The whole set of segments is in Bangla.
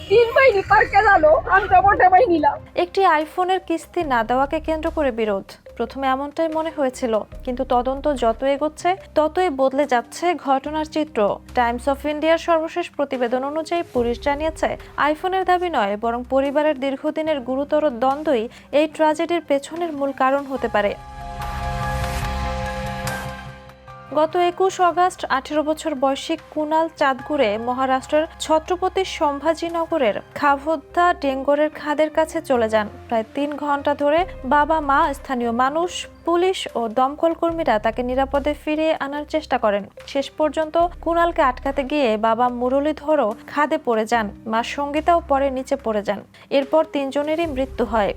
3 বাহিনী পার্কে গেলো, আমরা মোটা বাহিনী নিলাম। একটি আইফোনের কিস্তি না দেওয়াকে কেন্দ্র করে বিরোধ। প্রথমে এমনটাই মনে হয়েছিল, কিন্তু তদন্ত যত এগোচ্ছে ততই বদলে যাচ্ছে ঘটনার চিত্র। টাইমস অফ ইন্ডিয়ার সর্বশেষ প্রতিবেদন অনুযায়ী পুলিশ জানিয়েছে, আইফোনের দাবি নয় বরং পরিবারের দীর্ঘদিনের গুরুতর দ্বন্দ্বই এই ট্র্যাজেডির পেছনের মূল কারণ হতে পারে। গত 21 অগস্ট 18 বছর বয়সী কুনাল চাঁদগুড়ে মহারাষ্ট্রের ছত্রপতি সম্ভাজিনগরের খাভোদ্দা ডেঙ্গরের খাদের কাছে চলে যান। প্রায় 3 ঘন্টা ধরে বাবা, মা, স্থানীয় মানুষ, পুলিশ ও দমকল কর্মীরা তাকে নিরাপদে ফিরিয়ে আনার চেষ্টা করেন। শেষ পর্যন্ত কুনালকে আটকাতে গিয়ে বাবা মুরলীধরও খাদে পড়ে যান, মা সঙ্গীতাও পরে নিচে পড়ে যান। এরপর 3 জনেরই মৃত্যু হয়।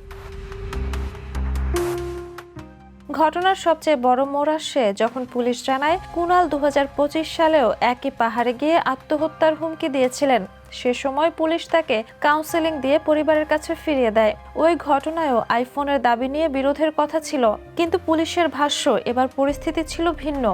ঘটনার সবচেয়ে বড় মোড় আসে যখন পুলিশ জানায়, কুনাল 2025 সালেও একই পাহাড়ে গিয়ে আত্মহত্যার হুমকি দিয়েছিলেন। সে সময় পুলিশ তাকে কাউন্সেলিং দিয়ে পরিবারের কাছে ফিরিয়ে দেয়। ওই ঘটনায়ও আইফোনের দাবি নিয়ে বিরোধের কথা ছিল, কিন্তু পুলিশের ভাষ্য এবার পরিস্থিতি ছিল ভিন্ন।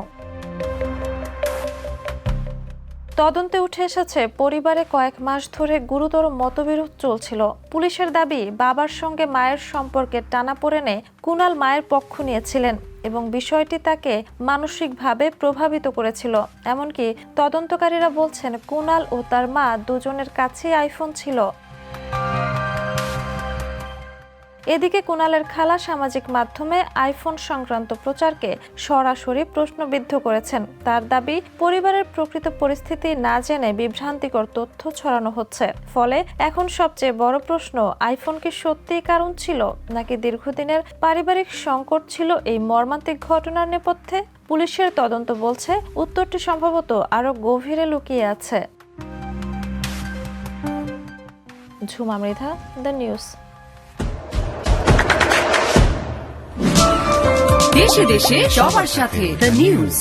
তদন্তে উঠে এসেছে, পরিবারে কয়েক মাস ধরে গুরুতর মতবিরোধ চলছিল। পুলিশের দাবি, বাবার সঙ্গে মায়ের সম্পর্কে টানাপোড়েনে কুনাল মায়ের পক্ষ নিয়েছিলেন এবং বিষয়টি তাকে মানসিকভাবে প্রভাবিত করেছিল। এমনকি তদন্তকারীরা বলছেন, কুনাল ও তার মা দুজনের কাছেই আইফোন ছিল। এদিকে কুনালের খালা সামাজিক মাধ্যমে আইফোন সংক্রান্ত প্রচারকে সরাসরি প্রশ্নবিদ্ধ করেছেন। তার দাবি, পরিবারের প্রকৃত পরিস্থিতি না জেনে বিভ্রান্তিকর তথ্য ছড়ানো হচ্ছে। ফলে এখন সবচেয়ে বড় প্রশ্ন, আইফোন কি সত্যিই কারণ ছিল, নাকি দীর্ঘদিনের পারিবারিক সংকট ছিল এই মর্মান্তিক ঘটনার নেপথ্যে? পুলিশের তদন্ত বলছে, উত্তরটি সম্ভবত আরো গভীরে লুকিয়ে আছে। Jhuma Mridha, the news. দেশে দেশে সবার সাথে দ্য নিউজ।